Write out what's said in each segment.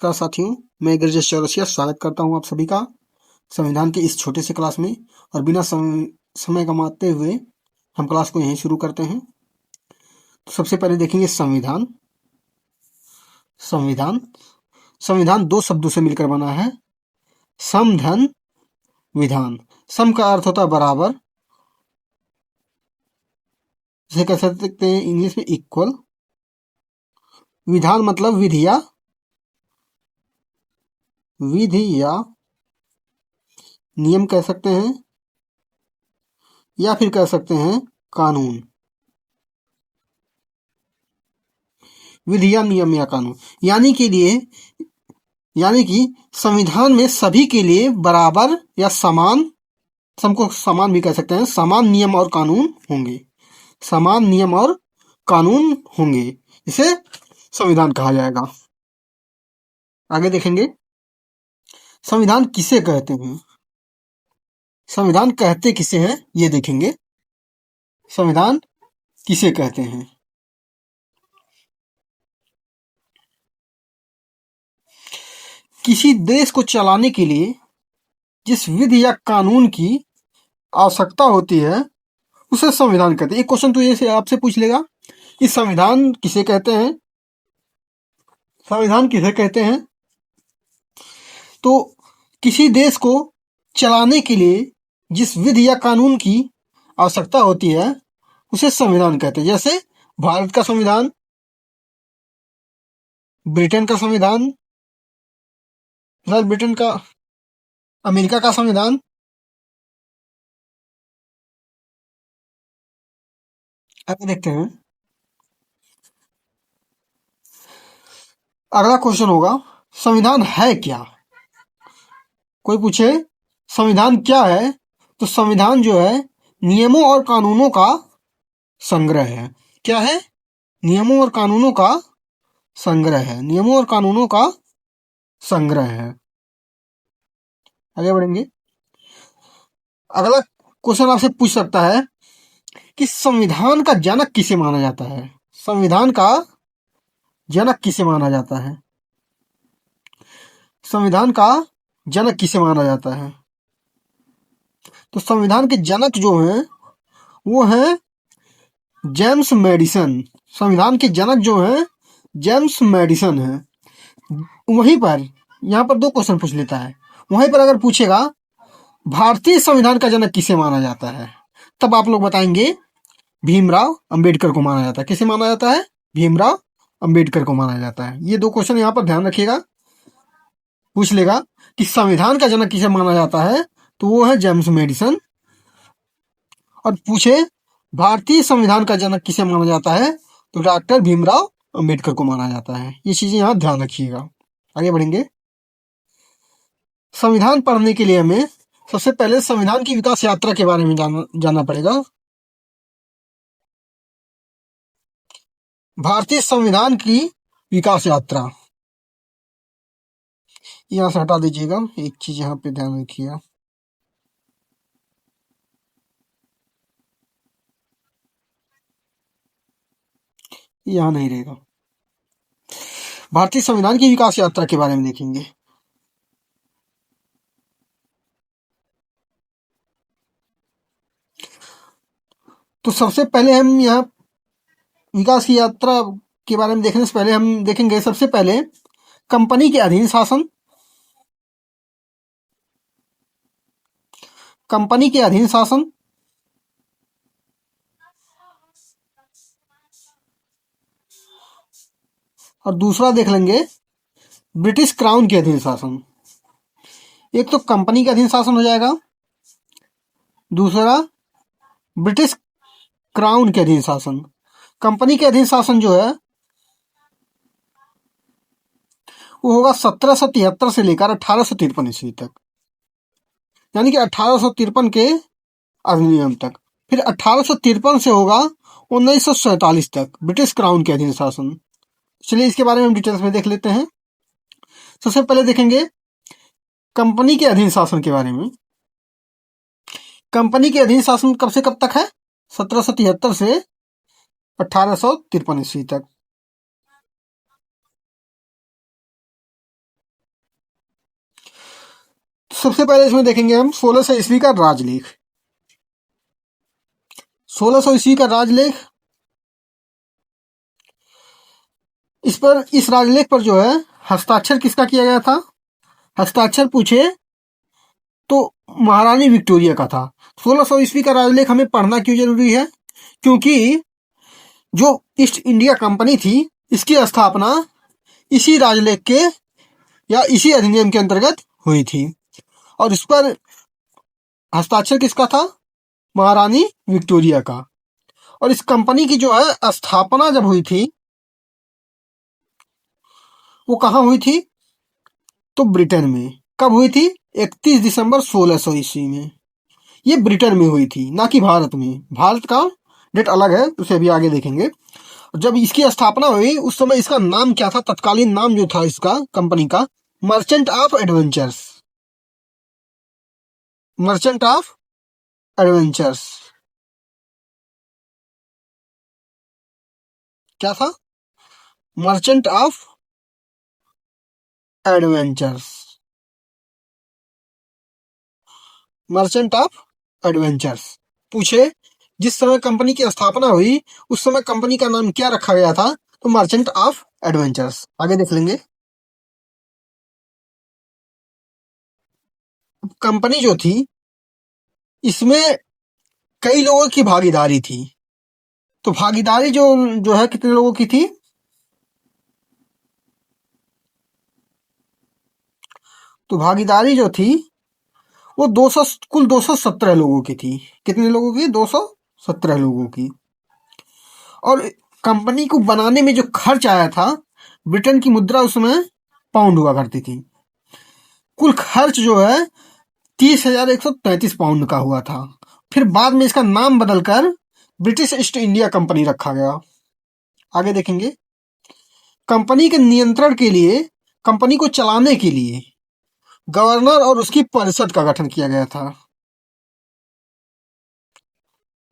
नमस्कार साथियों, मैं गिरिजेश चौरसिया स्वागत करता हूं आप सभी का संविधान के इस छोटे से क्लास में। और बिना समय गंवाते हुए हम क्लास को यहीं शुरू करते हैं। तो सबसे पहले देखेंगे संविधान। संविधान संविधान दो शब्दों से मिलकर बना है, सम धन विधान। सम का अर्थ होता है बराबर, जिसे कह सकते हैं इंग्लिश में इक्वल। विधान मतलब विधि या नियम कह सकते हैं, या फिर कह सकते हैं कानून। विधि या नियम या कानून यानी कि संविधान में सभी के लिए बराबर या समान, सबको समान भी कह सकते हैं, समान नियम और कानून होंगे। समान नियम और कानून होंगे, इसे संविधान कहा जाएगा। आगे देखेंगे संविधान किसे कहते हैं। संविधान कहते किसे हैं ये देखेंगे। संविधान किसे कहते हैं? किसी देश को चलाने के लिए जिस विधि या कानून की आवश्यकता होती है उसे संविधान कहते हैं। एक क्वेश्चन तो ये आपसे पूछ लेगा कि संविधान किसे कहते हैं। संविधान किसे कहते हैं? तो किसी देश को चलाने के लिए जिस विधि या कानून की आवश्यकता होती है उसे संविधान कहते हैं। जैसे भारत का संविधान, ब्रिटेन का संविधान, ब्रिटेन का, अमेरिका का संविधान। आगे देखते हैं। अगला क्वेश्चन होगा संविधान है क्या। कोई पूछे संविधान क्या है, तो संविधान जो है नियमों और कानूनों का संग्रह है। क्या है? नियमों और कानूनों का संग्रह है। नियमों और कानूनों का संग्रह है। आगे बढ़ेंगे। अगला क्वेश्चन आपसे पूछ सकता है कि संविधान का जनक किसे माना जाता है। संविधान का जनक किसे माना जाता है? संविधान का जनक किसे माना जाता है? तो संविधान के जनक जो हैं वो हैं जेम्स मैडिसन। संविधान के जनक जो हैं जेम्स मैडिसन हैं। वहीं पर यहाँ पर दो क्वेश्चन पूछ लेता है। वहीं पर अगर पूछेगा भारतीय संविधान का जनक किसे माना जाता है, तब आप लोग बताएंगे भीमराव अंबेडकर को माना जाता है। किसे माना जाता है? भीमराव अंबेडकर को माना जाता है। ये दो क्वेश्चन यहाँ पर ध्यान रखिएगा। पूछ लेगा कि संविधान का जनक किसे माना जाता है, तो वो है जेम्स मैडिसन। और पूछे भारतीय संविधान का जनक किसे माना जाता है, तो डॉक्टर भीमराव अंबेडकर को माना जाता है। ये चीजें यहाँ ध्यान रखिएगा। आगे बढ़ेंगे। संविधान पढ़ने के लिए हमें सबसे पहले संविधान की विकास यात्रा के बारे में जानना पड़ेगा। भारतीय संविधान की विकास यात्रा यहाँ से हटा दीजिएगा। एक चीज यहाँ पे ध्यान रखिएगा। यहाँ नहीं रहेगा। भारतीय संविधान की विकास यात्रा के बारे में देखेंगे। तो सबसे पहले हम यहाँ विकास की यात्रा के बारे में देखने से पहले हम देखेंगे सबसे पहले कंपनी के अधीन शासन। कंपनी के अधीन शासन। और दूसरा देख लेंगे ब्रिटिश क्राउन के अधीन शासन। एक तो कंपनी के अधीन शासन हो जाएगा, दूसरा ब्रिटिश क्राउन के अधीन शासन। कंपनी के अधीन शासन जो है वो होगा 1773 से लेकर 1853 ईस्वी तक, यानी कि 1853 के अधिनियम तक। फिर 1853 से होगा 1947 तक ब्रिटिश क्राउन के अधीन शासन। चलिए इसके बारे में हम डिटेल्स में देख लेते हैं। सबसे पहले देखेंगे कंपनी के अधीन शासन के बारे में। कंपनी के अधीन शासन कब से कब तक है? 1773 से 1853 ईस्वी तक। सबसे पहले इसमें देखेंगे हम 1600 ईस्वी का राजलेख। 1600 ईस्वी का राजलेख, इस राजलेख पर जो है हस्ताक्षर किसका किया गया था? हस्ताक्षर पूछे तो महारानी विक्टोरिया का था। 1600 ईस्वी का राजलेख हमें पढ़ना क्यों जरूरी है? क्योंकि जो ईस्ट इंडिया कंपनी थी, इसकी स्थापना इसी राजलेख के या इसी अधिनियम के अंतर्गत हुई थी। और इस पर हस्ताक्षर किसका था? महारानी विक्टोरिया का। और इस कंपनी की जो है स्थापना जब हुई थी, वो कहाँ हुई थी? तो ब्रिटेन में। कब हुई थी? 31 दिसंबर 1600 ईस्वी में। ये ब्रिटेन में हुई थी, ना कि भारत में। भारत का डेट अलग है, उसे अभी आगे देखेंगे। जब इसकी स्थापना हुई उस समय इसका नाम क्या था? तत्कालीन नाम जो था इसका कंपनी का, merchant of adventures. Merchant of adventures क्या था? Merchant of adventures. Merchant of adventures. पूछे जिस समय कंपनी की स्थापना हुई उस समय कंपनी का नाम क्या रखा गया था? तो मर्चेंट ऑफ एडवेंचर्स। आगे देख लेंगे। कंपनी जो थी इसमें कई लोगों की भागीदारी थी। तो भागीदारी जो है कितने लोगों की थी? तो भागीदारी जो थी वो 200 कुल 217 लोगों की थी। कितने लोगों की? 217 लोगों की। और कंपनी को बनाने में जो खर्च आया था, ब्रिटेन की मुद्रा उसमें पाउंड हुआ करती थी। कुल खर्च जो है 30,133 पाउंड का हुआ था। फिर बाद में इसका नाम बदलकर ब्रिटिश ईस्ट इंडिया कंपनी रखा गया। आगे देखेंगे। कंपनी के नियंत्रण के लिए, कंपनी को चलाने के लिए गवर्नर और उसकी परिषद का गठन किया गया था।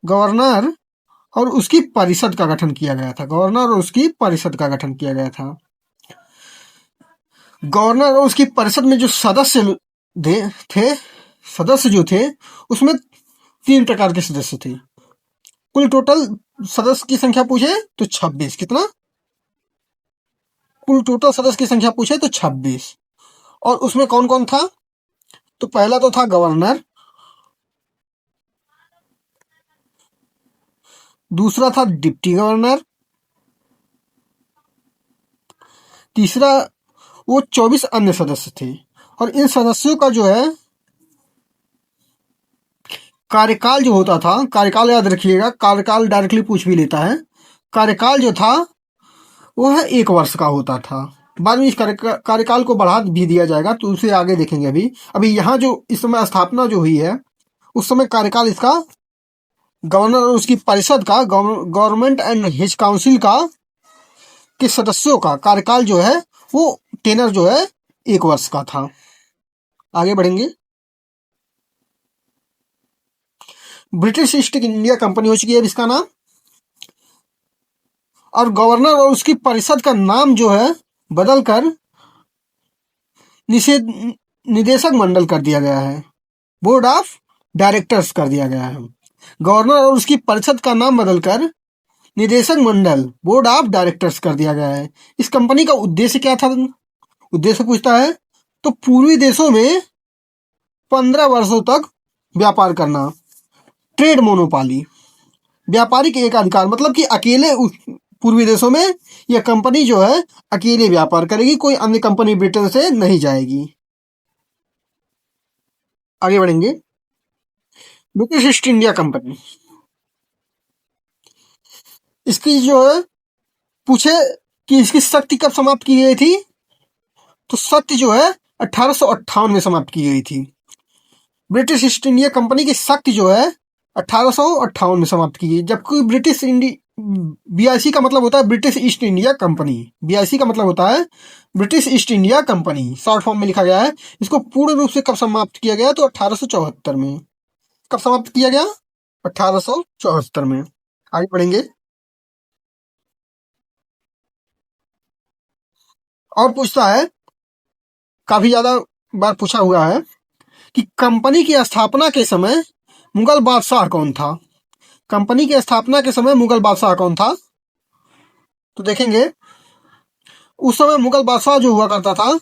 गवर्नर और उसकी परिषद का गठन किया गया था। गवर्नर और उसकी परिषद का गठन किया गया था। गवर्नर और उसकी परिषद में जो सदस्य थे, सदस्य जो थे उसमें 3 प्रकार के सदस्य थे। कुल टोटल सदस्य की संख्या पूछे तो 26। कितना? कुल टोटल सदस्य की संख्या पूछे तो 26। और उसमें कौन कौन था? तो पहला तो था गवर्नर, दूसरा था डिप्टी गवर्नर, तीसरा वो 24 अन्य सदस्य थे। और इन सदस्यों का जो है कार्यकाल जो होता था, कार्यकाल याद रखिएगा, कार्यकाल डायरेक्टली पूछ भी लेता है। कार्यकाल जो था वो है 1 वर्ष का होता था। बाद में इस कार्यकाल को बढ़ा भी दिया जाएगा, तो उसे आगे देखेंगे। अभी अभी यहाँ जो इस समय स्थापना जो हुई है उस समय कार्यकाल इसका, गवर्नर और उसकी परिषद का, गवर्नमेंट एंड हिज काउंसिल का के सदस्यों का कार्यकाल जो है वो टेनर जो है 1 वर्ष का था। आगे बढ़ेंगे। ब्रिटिश ईस्ट इंडिया कंपनी हो चुकी है इसका नाम। और गवर्नर और उसकी परिषद का नाम जो है बदलकर निदेशक मंडल कर दिया गया है। बोर्ड ऑफ डायरेक्टर्स कर दिया गया है। गवर्नर और उसकी परिषद का नाम बदलकर निदेशक मंडल, बोर्ड ऑफ डायरेक्टर्स कर दिया गया है। इस कंपनी का उद्देश्य क्या था? उद्देश्य पूछता है तो पूर्वी देशों में 15 वर्षों तक व्यापार करना, ट्रेड मोनोपाली, व्यापारिक एकाधिकार, मतलब कि अकेले पूर्वी देशों में यह कंपनी जो है अकेले व्यापार करेगी, कोई अन्य कंपनी ब्रिटेन से नहीं जाएगी। आगे बढ़ेंगे। ब्रिटिश ईस्ट इंडिया कंपनी, इसकी जो है पूछे कि इसकी शक्ति कब समाप्त की गई थी? तो शक्ति जो है 1858 में समाप्त की गई थी। ब्रिटिश ईस्ट इंडिया कंपनी की शक्ति जो है 1858 में समाप्त की गई, जबकि ब्रिटिश इंडिया, BIC का मतलब होता है British east India company. BIC का मतलब होता है British east India company, short form में लिखा गया है। इसको पूर्ण रूप से कब समाप्त किया गया? तो 1874 में। कब समाप्त किया गया? 1874 में। आगे बढ़ेंगे। और पूछता है, काफी ज्यादा बार पूछा हुआ है कि कंपनी की स्थापना के समय मुगल बादशाह कौन था। कंपनी की स्थापना के समय मुगल बादशाह कौन था? तो देखेंगे उस समय मुगल बादशाह जो हुआ करता था,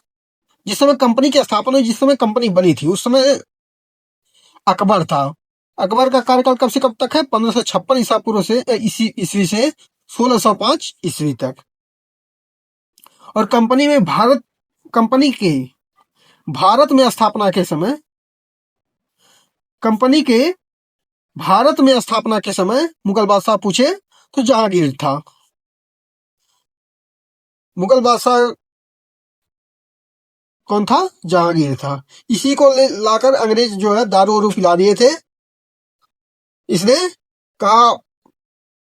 जिस समय कंपनी की स्थापना हुई, जिस समय कंपनी बनी थी, उस समय अकबर था। अकबर का कार्यकाल कब से कब तक है? 1556 ईसा पूर्व से ईस्वी से 1605 ईस्वी तक। और कंपनी के भारत में स्थापना के समय कंपनी के भारत में स्थापना के समय मुगल बादशाह पूछे तो जहांगीर था। मुगल बादशाह कौन था? जहांगीर था। इसी को लाकर अंग्रेज जो है दारू वारू पिला दिए थे। इसने कहा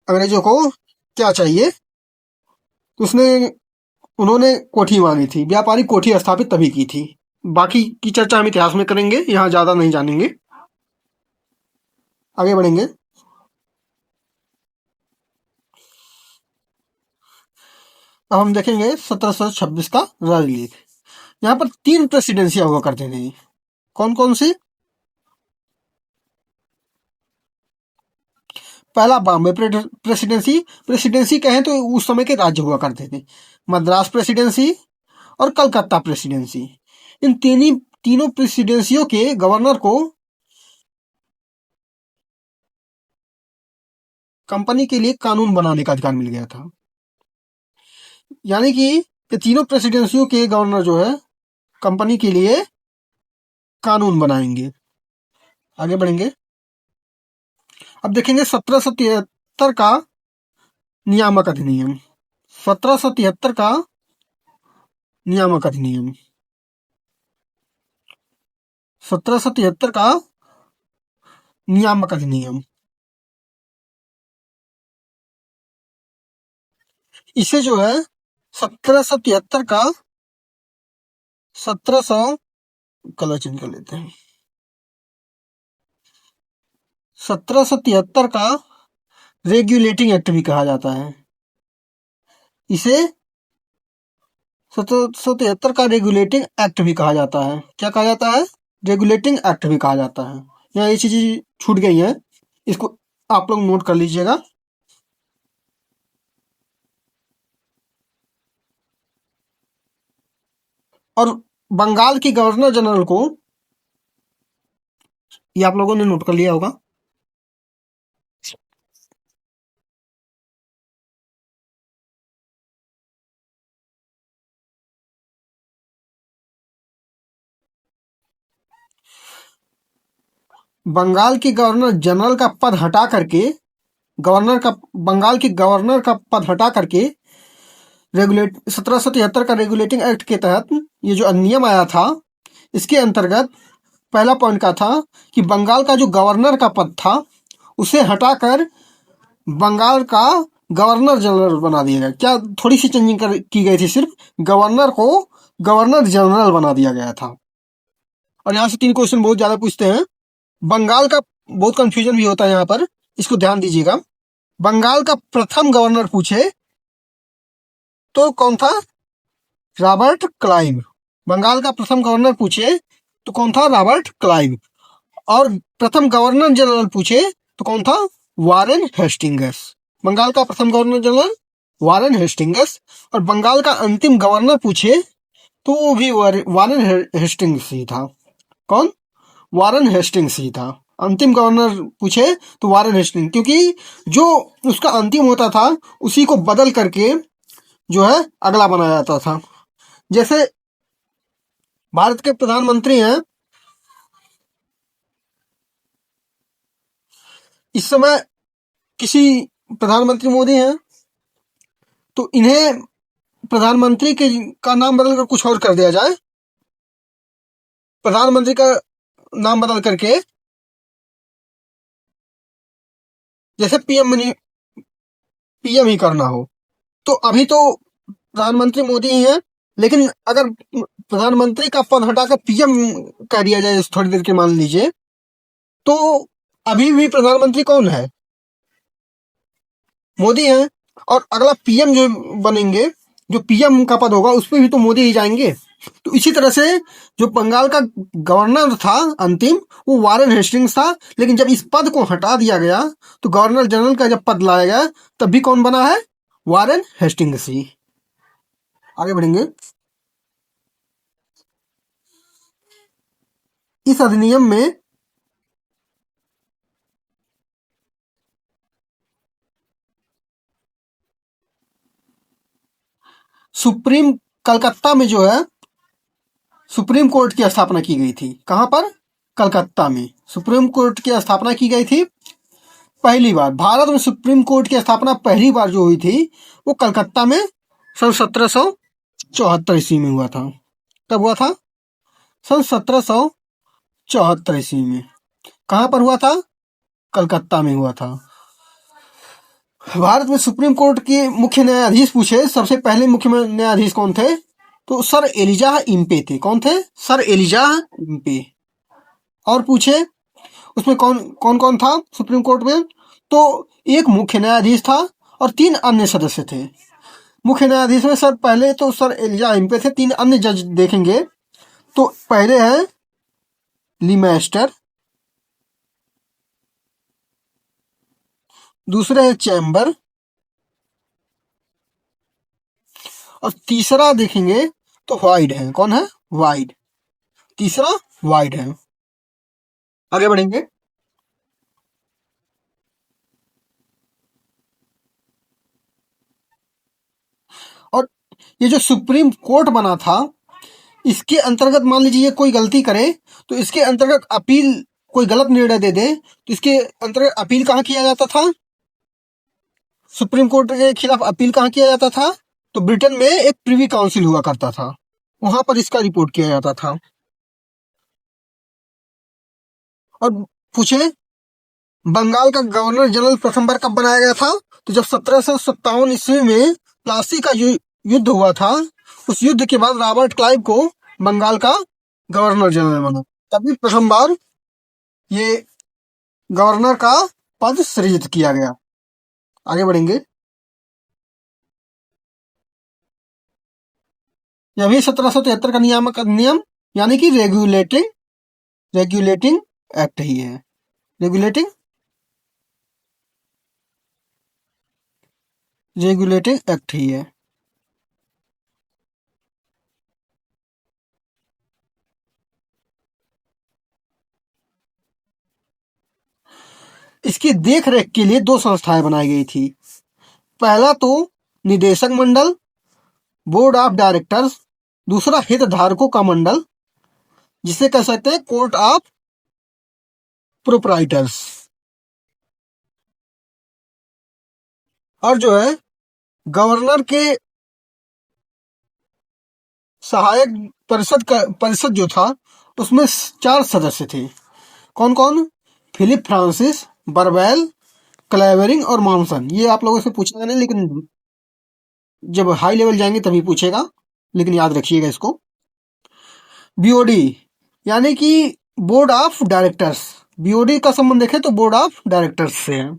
अंग्रेजों को क्या चाहिए, तो उन्होंने कोठी मांगी थी। व्यापारिक कोठी स्थापित तभी की थी। बाकी की चर्चा हम इतिहास में करेंगे, यहाँ ज्यादा नहीं जानेंगे। आगे बढ़ेंगे। अब हम देखेंगे 1726 का राजनीति। यहाँ पर 3 प्रेसिडेंसियां हुआ करते थे। कौन कौन सी? पहला बॉम्बे प्रेसिडेंसी कहें तो उस समय के राज्य हुआ करते थे। मद्रास प्रेसिडेंसी और कलकत्ता प्रेसिडेंसी। इन तीनों प्रेसिडेंसियों के गवर्नर को कंपनी के लिए कानून बनाने का अधिकार मिल गया था। यानी कि ये तीनों प्रेसिडेंसियों के गवर्नर जो है कंपनी के लिए कानून बनाएंगे। आगे बढ़ेंगे। अब देखेंगे 1773 का नियामक अधिनियम। 1773 का नियामक अधिनियम 1773 का नियामक अधिनियम इसे जो है 1773 का 1700 कलर चेंज कर लेते हैं। 1773 का रेगुलेटिंग एक्ट भी कहा जाता है। इसे 1773 का रेगुलेटिंग एक्ट भी कहा जाता है। क्या कहा जाता है? रेगुलेटिंग एक्ट भी कहा जाता है। यहाँ ये चीज छूट गई है, इसको आप लोग नोट कर लीजिएगा। और बंगाल की गवर्नर जनरल को, ये आप लोगों ने नोट कर लिया होगा, बंगाल की गवर्नर जनरल का पद हटा करके बंगाल के गवर्नर का पद हटा करके 1773 का रेगुलेटिंग एक्ट के तहत ये जो अधिनियम आया था, इसके अंतर्गत पहला पॉइंट का था कि बंगाल का जो गवर्नर का पद था उसे हटाकर बंगाल का गवर्नर जनरल बना दिया गया। क्या थोड़ी सी चेंजिंग की गई थी, सिर्फ गवर्नर को गवर्नर जनरल बना दिया गया था। और यहाँ से 3 क्वेश्चन बहुत ज्यादा पूछते हैं। बंगाल का बहुत कंफ्यूजन भी होता है यहाँ पर, इसको ध्यान दीजिएगा। बंगाल का प्रथम गवर्नर पूछे तो कौन था? Robert Clive. बंगाल का प्रथम गवर्नर पूछे तो कौन था? Robert Clive. और प्रथम गवर्नर जनरल पूछे तो कौन था? Warren Hastings. बंगाल का प्रथम गवर्नर जनरल वारेन हेस्टिंग्स। और बंगाल का अंतिम गवर्नर पूछे तो वो भी वारेन हेस्टिंग्स ही था। कौन? वारेन हेस्टिंग्स ही था। अंतिम गवर्नर पूछे तो वारेन हेस्टिंग्स, क्योंकि जो उसका अंतिम होता था उसी को बदल करके जो है अगला बनाया जाता था। जैसे भारत के प्रधानमंत्री हैं, इस समय किसी प्रधानमंत्री मोदी हैं, तो इन्हें प्रधानमंत्री का नाम बदलकर कुछ और कर दिया जाए। प्रधानमंत्री का नाम बदल करके जैसे पीएम ही करना हो, तो अभी तो प्रधानमंत्री मोदी ही हैं, लेकिन अगर प्रधानमंत्री का पद हटाकर पीएम कर दिया जाए थोड़ी देर के, मान लीजिए, तो अभी भी प्रधानमंत्री कौन है? मोदी हैं। और अगला पीएम जो बनेंगे, जो पीएम का पद होगा उस पर भी तो मोदी ही जाएंगे। तो इसी तरह से जो बंगाल का गवर्नर था अंतिम, वो वारेन हेस्टिंग्स था, लेकिन जब इस पद को हटा दिया गया तो गवर्नर जनरल का जब पद लाया गया तब भी कौन बना है? वारेन हेस्टिंग्स ही। आगे बढ़ेंगे। इस अधिनियम में सुप्रीम कलकत्ता में जो है सुप्रीम कोर्ट की स्थापना की गई थी। कहां पर? कलकत्ता में सुप्रीम कोर्ट की स्थापना की गई थी। पहली बार भारत में सुप्रीम कोर्ट की स्थापना पहली बार जो हुई थी वो कलकत्ता में सन 1774 ईस्वी में हुआ था। कब हुआ था? सन 1774 ईस्वी में। कहां पर हुआ था? कलकत्ता में हुआ था। भारत में सुप्रीम कोर्ट के मुख्य न्यायाधीश पूछे, सबसे पहले मुख्य न्यायाधीश कौन थे? तो सर एलिजाह इम्पे थे। कौन थे? Sir Elijah Impey. और पूछे उसमें कौन कौन कौन था सुप्रीम कोर्ट में? तो एक मुख्य न्यायाधीश था और 3 अन्य सदस्य थे। मुख्य न्यायाधीश में सर पहले तो सर एलिजाह इम्पे थे। 3 अन्य जज देखेंगे तो पहले हैं लीमेस्टर, दूसरे हैं चैम्बर और तीसरा देखेंगे तो वाइड है। कौन है? वाइड। तीसरा वाइड है। आगे बढ़ेंगे। और ये जो सुप्रीम कोर्ट बना था इसके अंतर्गत मान लीजिए कोई गलती करे तो इसके अंतर्गत अपील, कोई गलत निर्णय दे दे तो इसके अंतर्गत अपील कहाँ किया जाता था? सुप्रीम कोर्ट के खिलाफ अपील कहाँ किया जाता था? तो ब्रिटेन में एक प्रिवी काउंसिल हुआ करता था, वहां पर इसका रिपोर्ट किया जाता था। और पूछे बंगाल का गवर्नर जनरल प्रथम बार कब बनाया गया था? तो जब 1757 ईस्वी में प्लासी का युद्ध हुआ था, उस युद्ध के बाद रॉबर्ट क्लाइव को बंगाल का गवर्नर जनरल बना, तभी प्रथम बार ये गवर्नर का पद सृजित किया गया। आगे बढ़ेंगे। यह भी 1773 का नियामक अधिनियम यानी कि रेगुलेटिंग एक्ट ही है। रेगुलेटिंग एक्ट ही है। इसकी देख रेख के लिए 2 संस्थाएं बनाई गई थी। पहला तो निदेशक मंडल, बोर्ड ऑफ डायरेक्टर्स, दूसरा हितधारकों का मंडल जिसे कह सकते हैं कोर्ट ऑफ प्रोप्राइटर्स। और जो है गवर्नर के सहायक परिषद जो था उसमें 4 सदस्य थे। कौन कौन? फिलिप फ्रांसिस, बरवेल, क्लेवेरिंग और मॉनसन। ये आप लोगों से पूछेगा नहीं, लेकिन जब हाई लेवल जाएंगे तभी पूछेगा, लेकिन याद रखिएगा इसको। बीओडी यानी कि बोर्ड ऑफ डायरेक्टर्स। बीओडी का संबंध देखें तो बोर्ड ऑफ डायरेक्टर्स से है।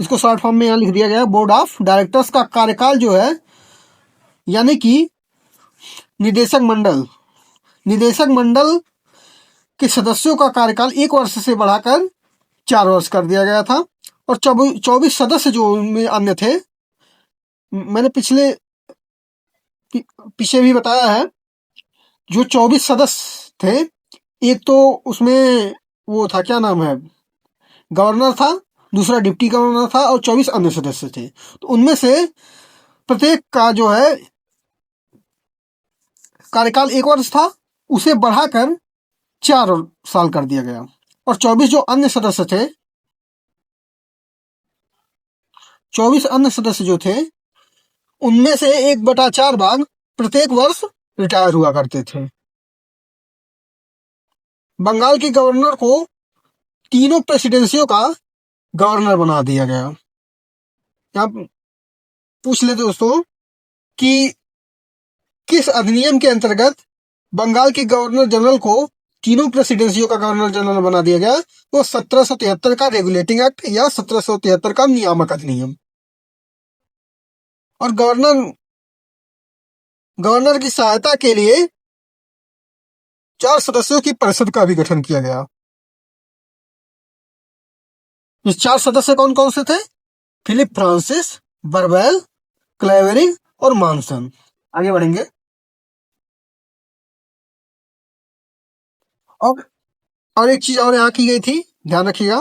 इसको शॉर्ट फॉर्म में यहाँ लिख दिया गया है। बोर्ड ऑफ डायरेक्टर्स का कार्यकाल जो है यानी कि निदेशक मंडल के सदस्यों का कार्यकाल 1 वर्ष से बढ़ाकर 4 वर्ष कर दिया गया था। और 24 सदस्य जो उनमें अन्य थे, मैंने पीछे भी बताया है, जो 24 सदस्य थे, एक तो उसमें वो था, क्या नाम है, गवर्नर था, दूसरा डिप्टी गवर्नर था और 24 अन्य सदस्य थे। तो उनमें से प्रत्येक का जो है कार्यकाल 1 वर्ष था, उसे बढ़ाकर 4 साल कर दिया गया। और 24 जो अन्य सदस्य थे, 24 अन्य सदस्य जो थे उनमें से 1/4 भाग प्रत्येक वर्ष रिटायर हुआ करते थे। बंगाल के गवर्नर को तीनों प्रेसिडेंसियों का गवर्नर बना दिया गया। यहाँ पूछ लेते दोस्तों कि किस अधिनियम के अंतर्गत बंगाल के गवर्नर जनरल को तीनों प्रेसिडेंसियों का गवर्नर जनरल बना दिया गया? वो 1773 का रेगुलेटिंग एक्ट या 1773 का नियामक अधिनियम। और गवर्नर गवर्नर की सहायता के लिए 4 सदस्यों की परिषद का भी गठन किया गया। ये 4 सदस्य कौन कौन से थे? फिलिप फ्रांसिस, बरवेल, क्लेवेरिंग और मॉनसन। आगे बढ़ेंगे। और एक चीज और यहाँ की गई थी, ध्यान रखिएगा।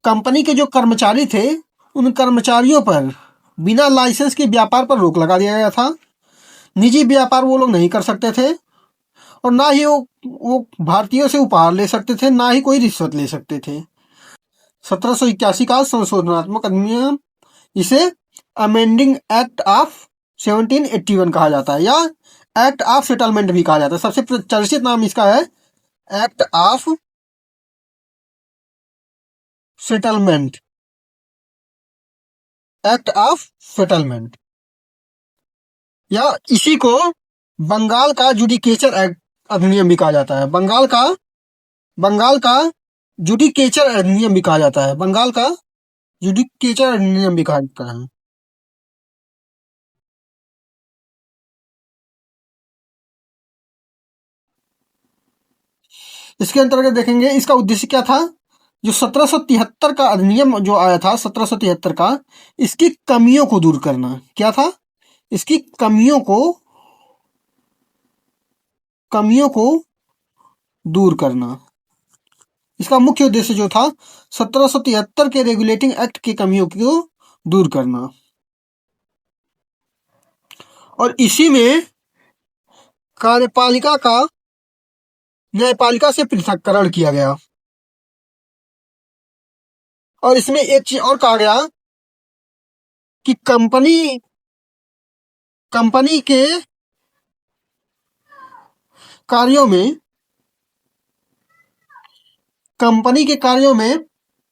कंपनी के जो कर्मचारी थे, उन कर्मचारियों पर बिना लाइसेंस के व्यापार पर रोक लगा दिया गया था। निजी व्यापार वो लोग नहीं कर सकते थे, और ना ही वो भारतीयों से उपहार ले सकते थे, ना ही कोई रिश्वत ले सकते थे। 1781 का संशोधनात्मक अधिनियम, इसे अमेंडिंग एक्ट ऑफ 1781 कहा जाता है, या एक्ट ऑफ सेटलमेंट भी कहा जाता है। सबसे चर्चित नाम इसका है act of settlement. Act of settlement, या इसी को बंगाल का जुडिकेचर एक्ट अधिनियम भी कहा जाता है। बंगाल का जुडिकेचर अधिनियम भी कहा जाता है। बंगाल का जुडिकेचर अधिनियम भी कहा जाता है। इसके अंतर्गत देखेंगे इसका उद्देश्य क्या था। जो 1773 का अधिनियम जो आया था, 1773 का, इसकी कमियों को दूर करना। क्या था? इसकी कमियों को दूर करना। इसका मुख्य उद्देश्य जो था 1773 के रेगुलेटिंग एक्ट की कमियों को दूर करना, और इसी में कार्यपालिका का न्यायपालिका से पृथक्करण किया गया। और इसमें एक चीज और कहा गया कि कंपनी के कार्यों में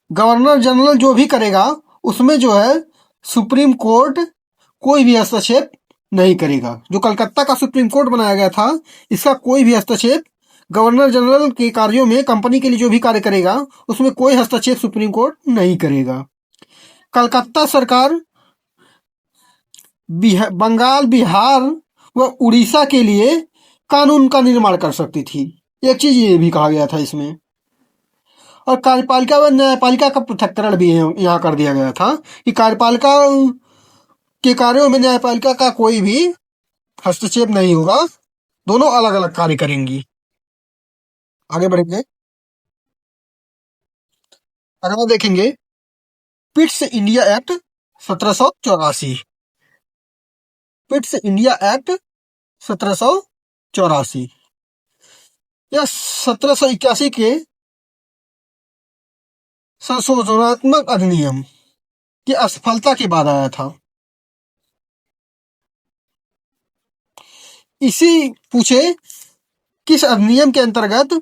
गवर्नर जनरल जो भी करेगा, उसमें जो है सुप्रीम कोर्ट कोई भी हस्तक्षेप नहीं करेगा। जो कलकत्ता का सुप्रीम कोर्ट बनाया गया था, इसका कोई भी हस्तक्षेप गवर्नर जनरल के कार्यों में, कंपनी के लिए जो भी कार्य करेगा, उसमें कोई हस्तक्षेप सुप्रीम कोर्ट नहीं करेगा। कलकत्ता सरकार बंगाल, बिहार व उड़ीसा के लिए कानून का निर्माण कर सकती थी। एक चीज ये भी कहा गया था इसमें। और कार्यपालिका व न्यायपालिका का पृथक्करण भी यहाँ कर दिया गया था कि कार्यपालिका के कार्यों में न्यायपालिका का कोई भी हस्तक्षेप नहीं होगा, दोनों अलग अलग कार्य करेंगी। आगे बढ़ेंगे। अगला देखेंगे Pitt's India act 1784। Pitt's India act 1784 यह 1781 के संशोधनात्मक अधिनियम की असफलता के बाद आया था। इसी पूछे किस अधिनियम के अंतर्गत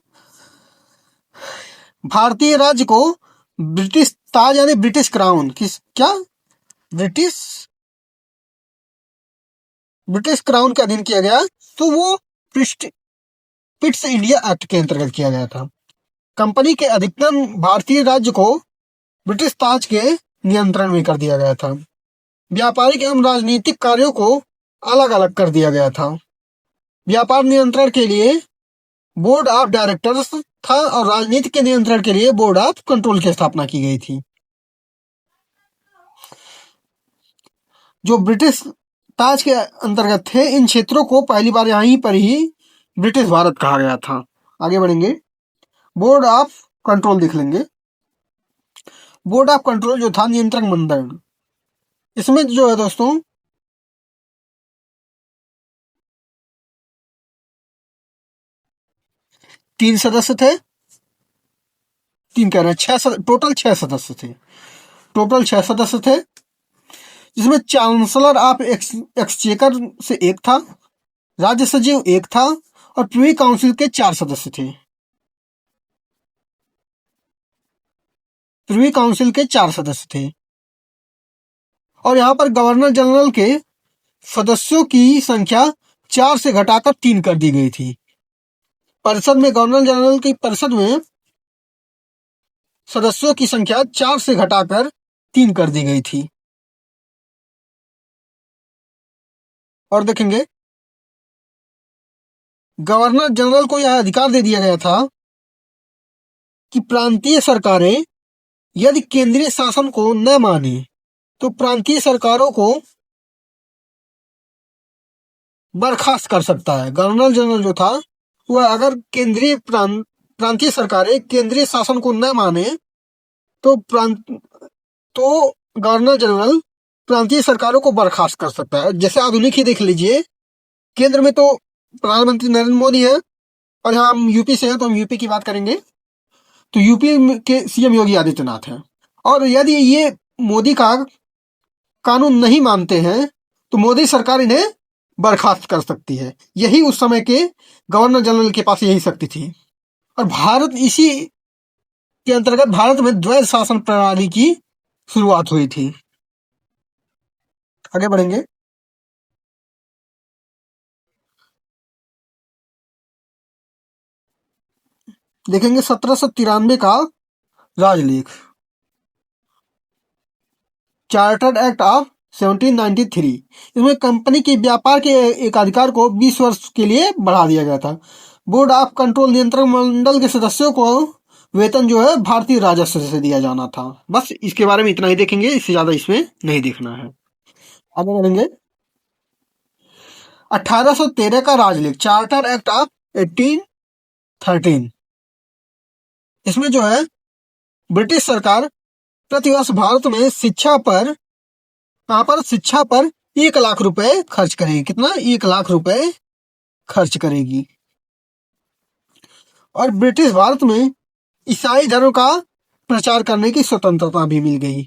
भारतीय राज्य को ब्रिटिश ताज यानी ब्रिटिश क्राउन ब्रिटिश क्राउन का अधीन किया गया, तो वो पिट्स इंडिया एक्ट के अंतर्गत किया गया था। कंपनी के अधिकतम भारतीय राज्य को ब्रिटिश ताज के नियंत्रण में कर दिया गया था। व्यापारिक एवं राजनीतिक कार्यों को अलग अलग कर दिया गया था। व्यापार नियंत्रण के लिए बोर्ड ऑफ डायरेक्टर्स था, और राजनीति के नियंत्रण के लिए बोर्ड ऑफ कंट्रोल की स्थापना की गई थी। जो ब्रिटिश ताज के अंतर्गत थे, इन क्षेत्रों को पहली बार यहीं पर ही ब्रिटिश भारत कहा गया था। आगे बढ़ेंगे। बोर्ड ऑफ कंट्रोल देख लेंगे। बोर्ड ऑफ कंट्रोल जो था, नियंत्रक मंडल, इसमें जो है दोस्तों 3 सदस्य थे। 3 कह रहे हैं, 6 टोटल 6 सदस्य थे। टोटल 6 सदस्य थे, जिसमें चांसलर ऑफ एक्सचेकर से एक था, राज्य सचिव एक था, और प्रिवी काउंसिल के 4 सदस्य थे। प्रिवी काउंसिल के 4 सदस्य थे। और यहाँ पर गवर्नर जनरल के सदस्यों की संख्या 4 से घटाकर 3 कर दी गई थी। परिषद में, गवर्नर जनरल की परिषद में सदस्यों की संख्या 4 से घटाकर 3 कर दी गई थी। और देखेंगे, गवर्नर जनरल को यह अधिकार दे दिया गया था कि प्रांतीय सरकारें यदि केंद्रीय शासन को न माने तो प्रांतीय सरकारों को बर्खास्त कर सकता है। गवर्नर जनरल जो था वह अगर प्रांतीय सरकारें केंद्रीय शासन को न माने तो तो गवर्नर जनरल प्रांतीय सरकारों को बर्खास्त कर सकता है। जैसे आधुनिक ही देख लीजिए, केंद्र में तो प्रधानमंत्री नरेंद्र मोदी है और यहाँ हम यूपी से हैं तो हम यूपी की बात करेंगे, तो यूपी के सीएम योगी आदित्यनाथ हैं। और यदि ये मोदी का कानून नहीं मानते हैं तो मोदी सरकार इन्हें बर्खास्त कर सकती है। यही उस समय के गवर्नर जनरल के पास यही शक्ति थी। और भारत इसी के अंतर्गत भारत में द्वैध शासन प्रणाली की शुरुआत हुई थी। आगे बढ़ेंगे। देखेंगे 1793 का राजलेख, चार्टर्ड एक्ट ऑफ 1793। इसमें कंपनी के व्यापार के एकाधिकार को 20 वर्ष के लिए बढ़ा दिया गया था। बोर्ड ऑफ कंट्रोल नियंत्रण मंडल के सदस्यों को वेतन जो है भारतीय राजस्व से दिया जाना था। बस इसके बारे में इतना ही देखेंगे, इससे ज्यादा इसमें नहीं देखना है। आगे बढ़ेंगे। 1813 का राजलेख, चार्टर एक्ट ऑफ 1813। इसमें जो है ब्रिटिश सरकार प्रतिवर्ष भारत में शिक्षा पर 1 लाख रुपए खर्च करेगी। कितना? 1 लाख रुपए खर्च करेगी। और ब्रिटिश भारत में ईसाई धर्म का प्रचार करने की स्वतंत्रता भी मिल गई।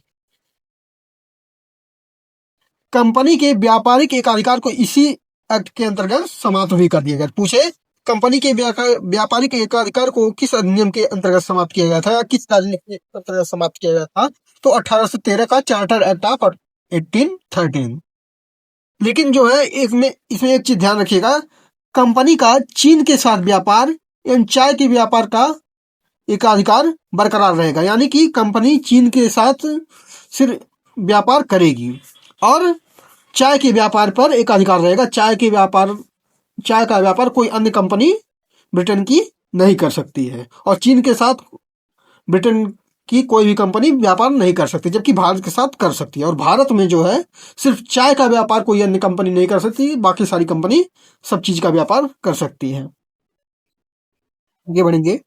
कंपनी के व्यापारिक एकाधिकार को इसी एक्ट के अंतर्गत समाप्त भी कर दिया गया। पूछे, कंपनी के व्यापारिक एकाधिकार को किस अधिनियम के अंतर्गत समाप्त किया गया था या किस राजनीति के अंतर्गत समाप्त किया गया था? तो 1813 का चार्टर एक्ट ऑफ 1813। लेकिन जो है इसमें एक चीज ध्यान रखिएगा, कंपनी का चीन के साथ व्यापार एवं चाय के व्यापार का एकाधिकार बरकरार रहेगा। यानी कि कंपनी चीन के साथ सिर्फ व्यापार करेगी और चाय के व्यापार पर एकाधिकार रहेगा। चाय का व्यापार कोई अन्य कंपनी ब्रिटेन की नहीं कर सकती है और चीन के साथ ब्रिटेन की कोई भी कंपनी व्यापार नहीं कर सकती, जबकि भारत के साथ कर सकती है। और भारत में जो है सिर्फ चाय का व्यापार कोई अन्य कंपनी नहीं कर सकती, बाकी सारी कंपनी सब चीज का व्यापार कर सकती है। आगे बढ़ेंगे।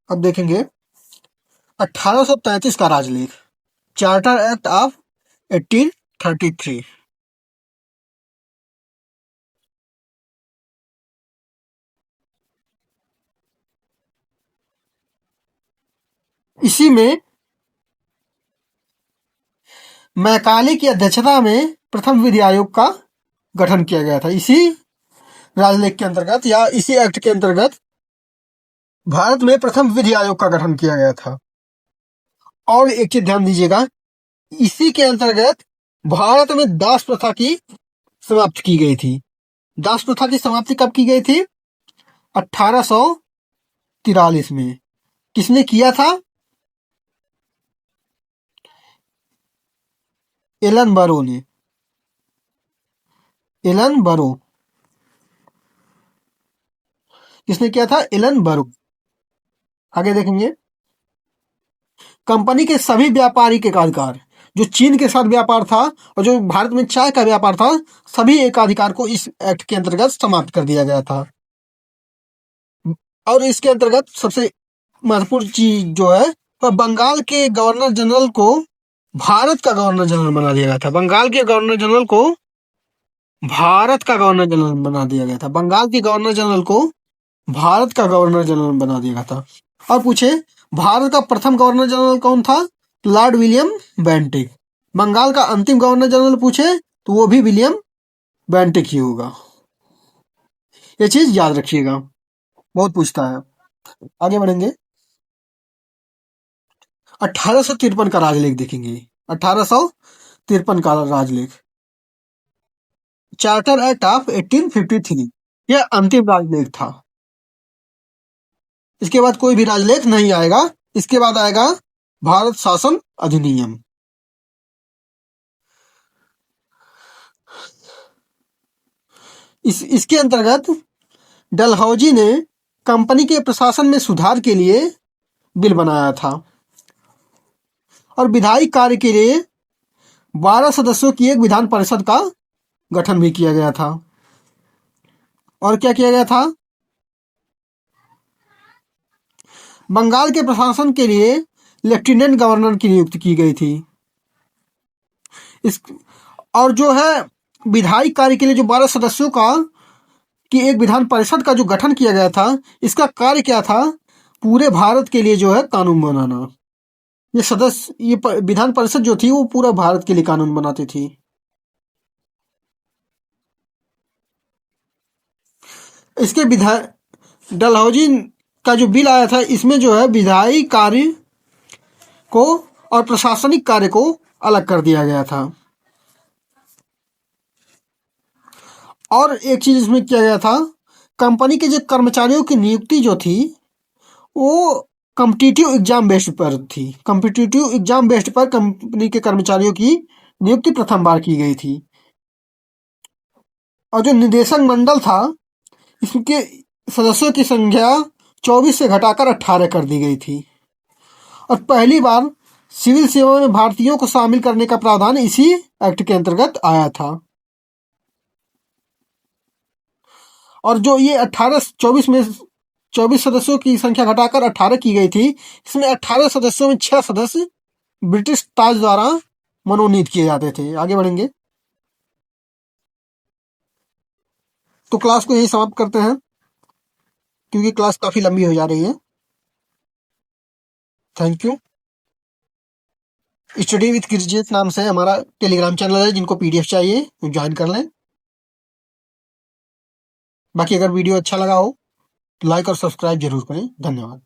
अब देखेंगे 1833 का राजलेख, चार्टर एक्ट ऑफ 1833। इसी में मैकाले की अध्यक्षता में प्रथम विधि आयोग का गठन किया गया था। इसी राजलेख के अंतर्गत या इसी एक्ट के अंतर्गत भारत में प्रथम विधि आयोग का गठन किया गया था। और एक चीज ध्यान दीजिएगा, इसी के अंतर्गत भारत में दास प्रथा की समाप्ति की गई थी। दास प्रथा की समाप्ति कब की गई थी? 1843 में। किसने किया था? एलन बरो ने। एलन बरो। किसने किया था? एलन बरो। आगे देखेंगे। कंपनी के सभी व्यापारिक एकाधिकार, जो चीन के साथ व्यापार था और जो भारत में चाय का व्यापार था, सभी एकाधिकार को इस एक्ट के अंतर्गत समाप्त कर दिया गया था। और इसके अंतर्गत सबसे महत्वपूर्ण चीज जो है वह बंगाल के गवर्नर जनरल को भारत का गवर्नर जनरल बना दिया गया था। बंगाल के गवर्नर जनरल को भारत का गवर्नर जनरल बना दिया गया था। बंगाल के गवर्नर जनरल को भारत का गवर्नर जनरल बना दिया गया था। और पूछे, भारत का प्रथम गवर्नर जनरल कौन था? Lord William Bentinck. बंगाल का अंतिम गवर्नर जनरल पूछे तो वो भी विलियम बेंटिक ही होगा। ये चीज याद रखिएगा, बहुत पूछता है। आगे बढ़ेंगे। 1853 का राजलेख देखेंगे। 1853 का राजलेख, चार्टर एक्ट ऑफ 1853। यह अंतिम राजलेख था। इसके बाद कोई भी राजलेख नहीं आएगा। इसके बाद आएगा भारत शासन अधिनियम। इसके अंतर्गत डलहौजी ने कंपनी के प्रशासन में सुधार के लिए बिल बनाया था और विधायी कार्य के लिए 12 सदस्यों की एक विधान परिषद का गठन भी किया गया था। और क्या किया गया था? बंगाल के प्रशासन के लिए लेफ्टिनेंट गवर्नर की नियुक्ति की गई थी। इस और जो है विधायी कार्य के लिए जो 12 सदस्यों का की एक विधान परिषद का जो गठन किया गया था, इसका कार्य क्या था? पूरे भारत के लिए जो है कानून बनाना। ये विधान परिषद जो थी वो पूरा भारत के लिए कानून बनाती थी। इसके डलहौजी का जो बिल आया था, इसमें जो है विधायी कार्य को और प्रशासनिक कार्य को अलग कर दिया गया था। और एक चीज इसमें किया गया था, कंपनी के जो कर्मचारियों की नियुक्ति जो थी वो कॉम्पिटिटिव एग्जाम बेस्ड पर थी। कॉम्पिटिटिव एग्जाम बेस्ड पर कंपनी के कर्मचारियों की नियुक्ति प्रथम बार की गई थी। और जो निदेशक मंडल था, इसके सदस्यों की संख्या 24 से घटाकर 18 कर दी गई थी। और पहली बार सिविल सेवा में भारतीयों को शामिल करने का प्रावधान इसी एक्ट के अंतर्गत आया था। और जो ये 24 सदस्यों की संख्या घटाकर 18 की गई थी, इसमें 18 सदस्यों में 6 सदस्य ब्रिटिश ताज द्वारा मनोनीत किए जाते थे। आगे बढ़ेंगे तो क्लास को यही समाप्त करते हैं, क्योंकि क्लास काफी लंबी हो जा रही है। Thank you. स्टडी विद क्रिजियस नाम से हमारा टेलीग्राम चैनल है, जिनको पीडीएफ चाहिए ज्वाइन कर लें। बाकी अगर वीडियो अच्छा लगा हो तो लाइक और सब्सक्राइब जरूर करें। धन्यवाद।